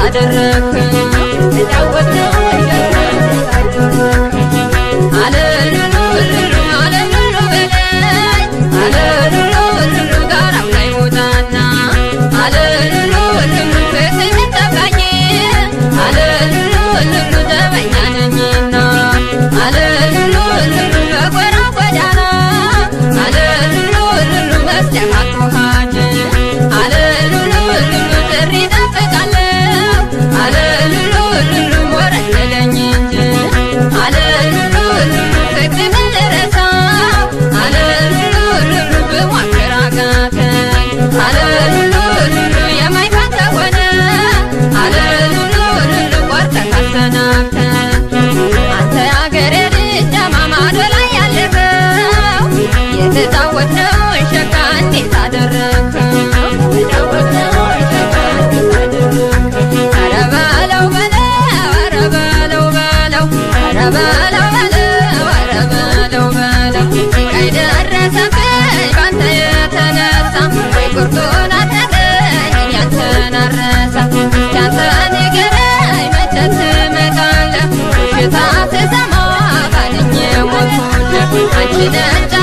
አደረክ ተጫወትነው አለሉሉ አለሉሉ በለኝ አለሉሉ ጋራው ላይ ሞታና አለሉሉ ፍቅር ጠባኝ አለሉሉ ዘበኛ ነኝና አለሉሉ በጎራ ጎዳና አለሉሉ መስደማት ውሃጅ አለሉሉ ጥሪ ጠብቃለሁ አለሉሉ ወረደለኝ እንጂ አለሉሉ ፍቅር መድረሳ አለሉሉ ብሞክር አቃተኝ አለሉሉ የማይፋታ ሆነ አለሉሉ ቆርጠህ አሰናብተኝ አንተ ያገሬ ልጅ ዳማማዶ ላይ ያለኸው የተጫወትነው ሸካ እንዴት አደረግከው በለው በለው ሲቃይ ደረሰብኝ ባንተ የተነሳ ወይ ቁርጡን አጠቀኝ ያንተን አረሳ ያንተ ንገረኝ መቼ ትመጣለህ ሽታ ስሰማ ባልኜ ሞትኩልህ አንቺ ነሽ